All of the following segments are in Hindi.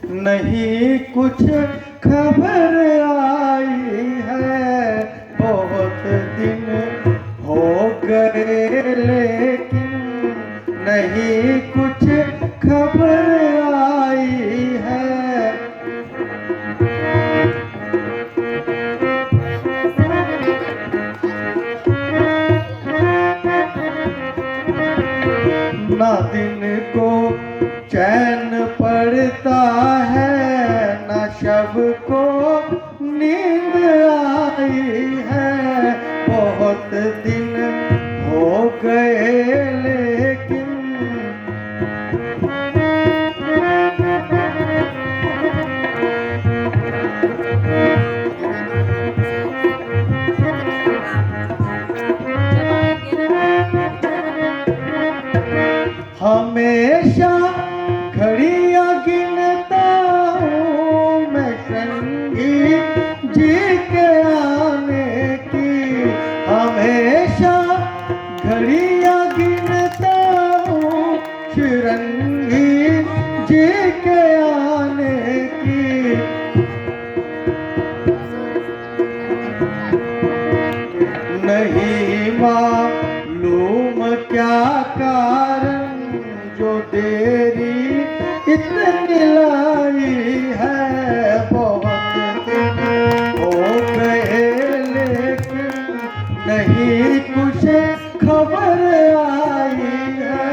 नहीं कुछ खबर आई है, बहुत दिन हो गए लेकिन नहीं कुछ खबर आई है। ना दिन को चैन पड़ता है, ना शब को नींद आई है, बहुत दिन हो गए लेकिन हमेशा घड़ियां गिनता हूँ मैं संगी जी के आने की, हमेशा घड़ियां गिनता हूँ शिरंगी जी के आने की। नहीं मालूम क्या कारण जो देरी इतनी लाई है, बहुत दिन हो गए लेकिन नहीं कुछ खबर आई है।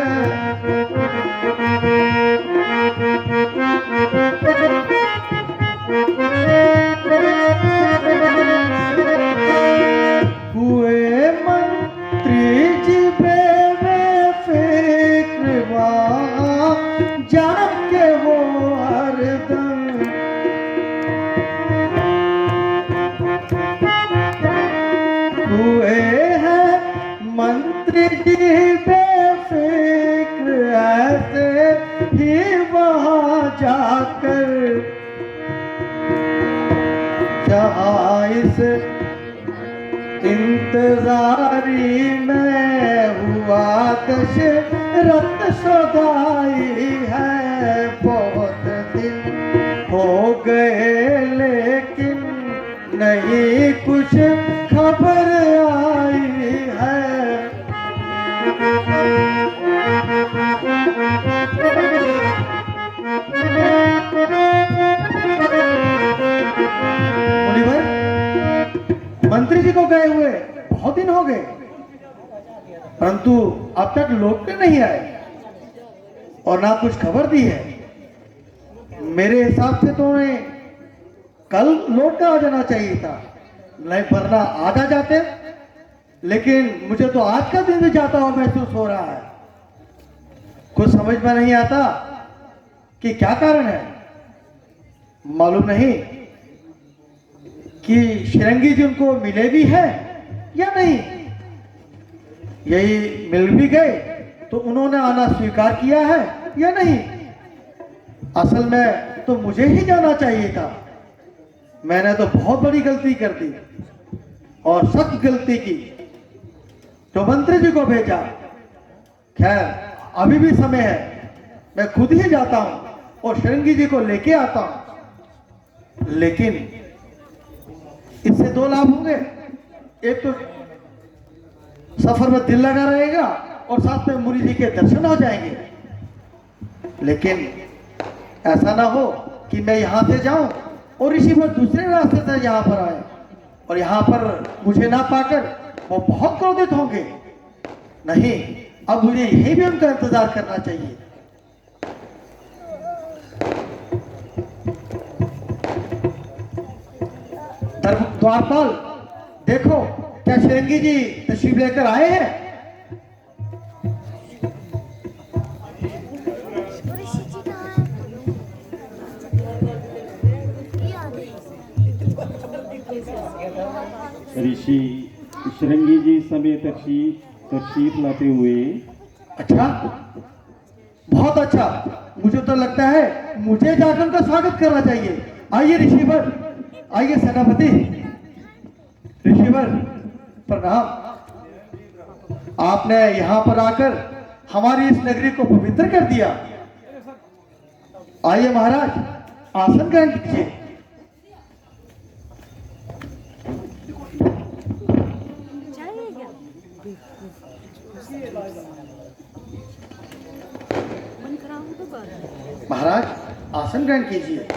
हुए मंत्री जी बेफिक्र वहाँ जाके वो हरदम, हुए हैं मंत्री जी बेफिक्र ऐसे ही वहाँ जाकर, जहाँ इस इंतजारी में हुआ दशरथ सौदाई है, बहुत दिन हो गए लेकिन नहीं कुछ खबर आई है। मुनिवर, मंत्री जी को गए हुए बहुत दिन हो गए, परंतु अब तक लौट के नहीं आए और ना कुछ खबर दी है। मेरे हिसाब से तो उन्हें कल लौट कर आ जाना चाहिए था, नहीं वरना आज आ जाते। लेकिन मुझे तो आज का दिन भी जाता हुआ महसूस हो रहा है। कुछ समझ में नहीं आता कि क्या कारण है। मालूम नहीं कि शिरंगी जी उनको मिले भी है या नहीं। यही मिल भी गए तो उन्होंने आना स्वीकार किया है या नहीं। असल में तो मुझे ही जाना चाहिए था। मैंने तो बहुत बड़ी गलती कर दी और सख्त गलती की, तो मंत्री जी को भेजा। खैर अभी भी समय है, मैं खुद ही जाता हूं और शिरंगी जी को लेके आता हूं। लेकिन इससे दो लाभ होंगे। एक तो सफर में दिल लगा रहेगा और साथ में मुनि जी के दर्शन हो जाएंगे। लेकिन ऐसा ना हो कि मैं यहां से जाऊं और इसी पर दूसरे रास्ते से यहां पर आए और यहां पर मुझे ना पाकर वो बहुत क्रोधित होंगे। नहीं, अब मुझे यहीं भी उनका इंतजार करना चाहिए। द्वारपाल, देखो क्या शिरंगी जी तशरीफ लेकर आए हैं? ऋषि शिरंगी जी समेत तशरीफ लाते हुए। अच्छा, बहुत अच्छा। मुझे तो लगता है मुझे जाकर उनका स्वागत करना चाहिए। आइए ऋषिवर, आइए सेनापति। ऋषिवर प्रणाम। आपने यहाँ पर आकर हमारी इस नगरी को पवित्र कर दिया। आइए महाराज, आसन ग्रहण कीजिए। महाराज आसन ग्रहण कीजिए।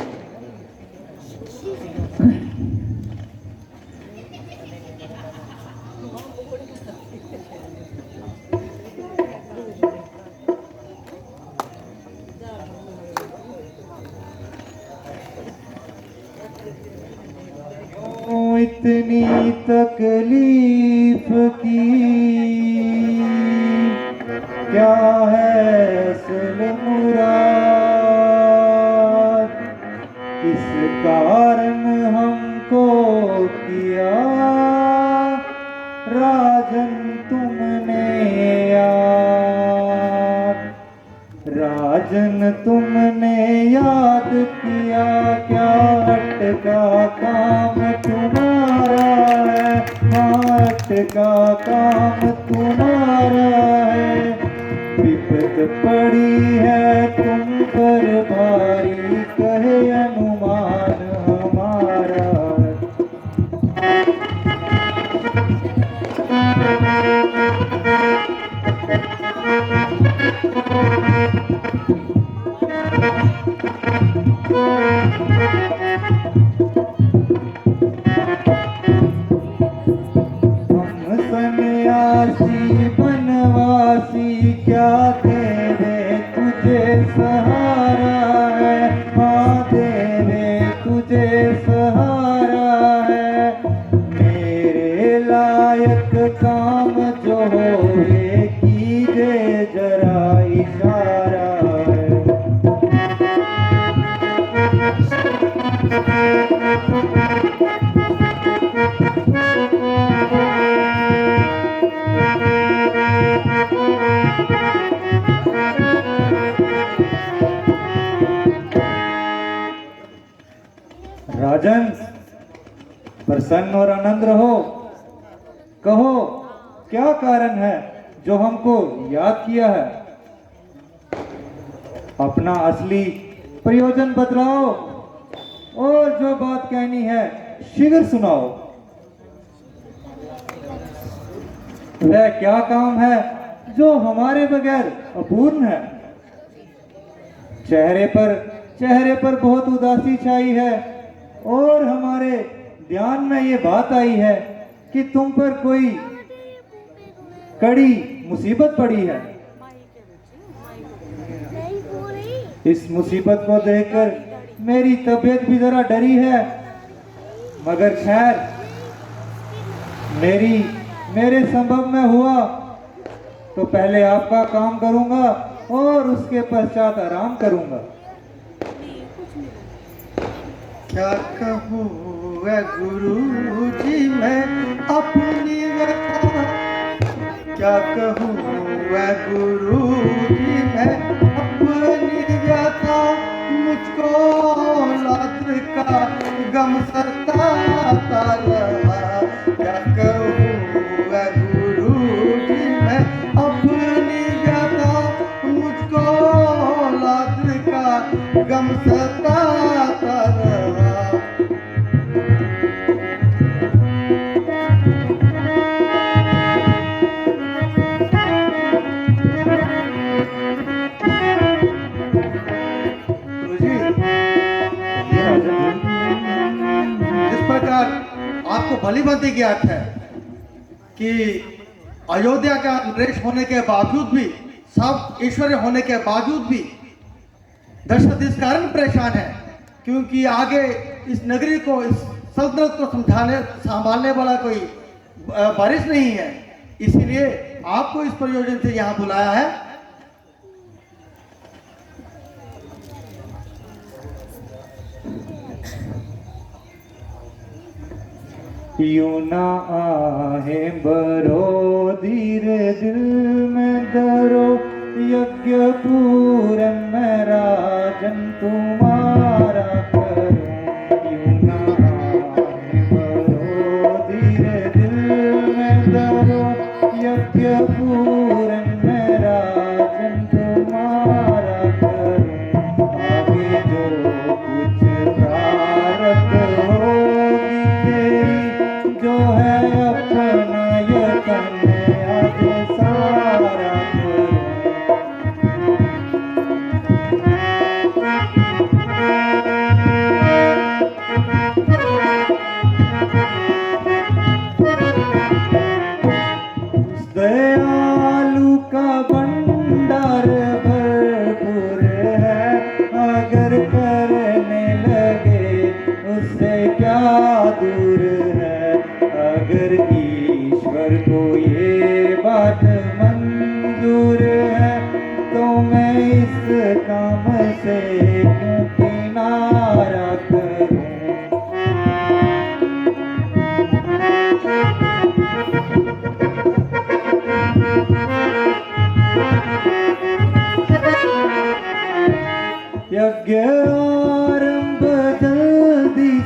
इतनी तकलीफ की क्या है असल मुराद, किस कारण हमको किया राजन तुमने याद, राजन तुमने याद किया, क्या अटका काम तुम्हारा है, हाँ अटका काम तुम्हारा है, विपत पड़ी है तुम पर भारी, कहे अनुमान हमारा है। सन्यासी बनवासी क्या देवे तुझे सहारा है, हाँ देवे तुझे सहारा है, मेरे लायक काम जो हो ये कीजे जरा इशारा है। राजन प्रसन्न और आनंद रहो, कहो क्या कारण है जो हमको याद किया है, अपना असली प्रयोजन बतलाओ और जो बात कहनी है शीघ्र सुनाओ। वह क्या काम है जो हमारे बगैर अपूर्ण है। चेहरे पर बहुत उदासी छाई है और हमारे ध्यान में ये बात आई है कि तुम पर कोई कड़ी मुसीबत पड़ी है। इस मुसीबत को देखकर मेरी तबीयत भी जरा डरी है, मगर खैर मेरे संभव में हुआ तो पहले आपका काम करूंगा और उसके पश्चात आराम करूंगा। क्या कहूँ वह गुरु जी मैं अपनी व्यथा, क्या कहूँ वह गुरु जी मैं अपनी व्यथा, मुझको औलाद का गम सताता रहा। क्या कहूँ वह गुरु जी मैं अपनी व्यथा, मुझको औलाद का गम सताता रहा। आपको भली भांति ज्ञात है कि अयोध्या का नरेश होने के बावजूद भी, सब ईश्वरीय होने के बावजूद भी दशरथ इस कारण परेशान है क्योंकि आगे इस नगरी को, इस सल्तनत को संभालने वाला कोई वारिस नहीं है। इसीलिए आपको इस प्रयोजन से यहाँ बुलाया है। यूं ना आहे बरो धीरे दिल में धरो, यज्ञ पूरन में राजन तुम्हारा करूं। यूं ना आहे बरो धीरे दिल में धरो, यज्ञ पूरन में राजन तुम्हारा करूं। आगे जो कुछ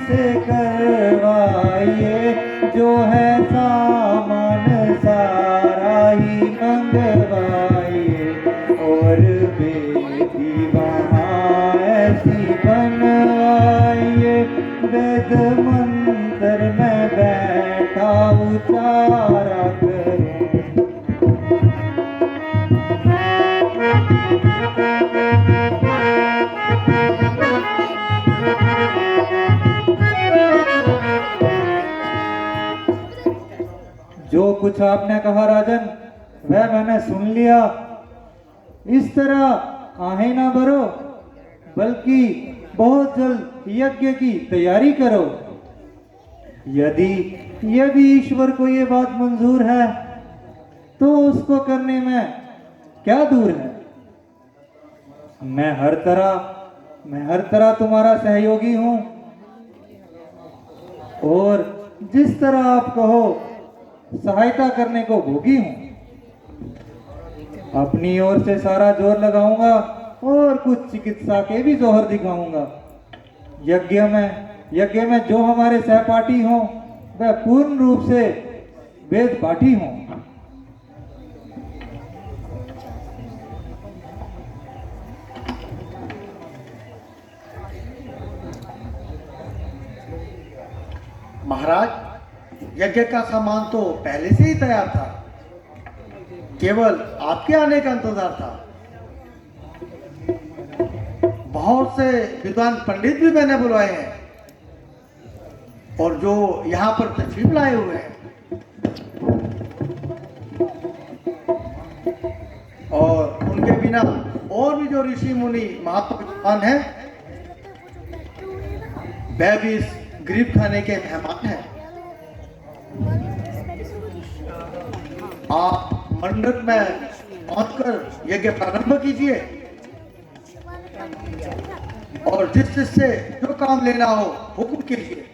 से करवाइए, जो है सामान सारा ही मंगवाइए, और बेटी वहाँ ऐसी बनवाइए, वेद मंत्र में बैठा उचारा करूं। जो कुछ आपने कहा राजन, वह मैंने सुन लिया। इस तरह आहें ना भरो, बल्कि बहुत जल्द यज्ञ की तैयारी करो। यदि यदि ईश्वर को ये बात मंजूर है, तो उसको करने में क्या दूर है। मैं हर तरह तुम्हारा सहयोगी हूं, और जिस तरह आप कहो सहायता करने को भोगी हूं। अपनी ओर से सारा जोर लगाऊंगा, और कुछ चिकित्सा के भी जोहर दिखाऊंगा। यज्ञ में जो हमारे सहपाठी हों, वह पूर्ण रूप से वेद पाठी हों। महाराज, यज्ञ का सामान तो पहले से ही तैयार था, केवल आपके आने का इंतजार था। बहुत से विद्वान पंडित भी मैंने बुलवाए हैं, और जो यहाँ पर तशरीफ लाए हुए हैं, और उनके बिना और भी जो ऋषि मुनि महात्मा हैं, वह भी इस गरीब खाने के मेहमान हैं। आप मंडप में पहुंचकर यज्ञ प्रारंभ कीजिए, और जिससे जो काम लेना हो हुक्म कीजिए।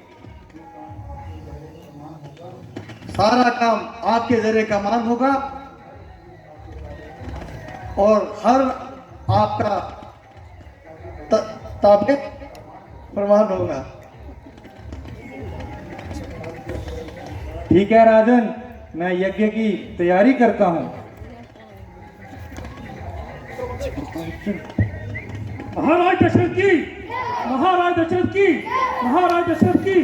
सारा काम आपके जरिए कमान होगा, और हर आपका ताबे प्रमाण होगा। ठीक है राजन, मैं यज्ञ की तैयारी करता हूं। महाराज दशरथ की, महाराज दशरथ की, महाराज दशरथ की।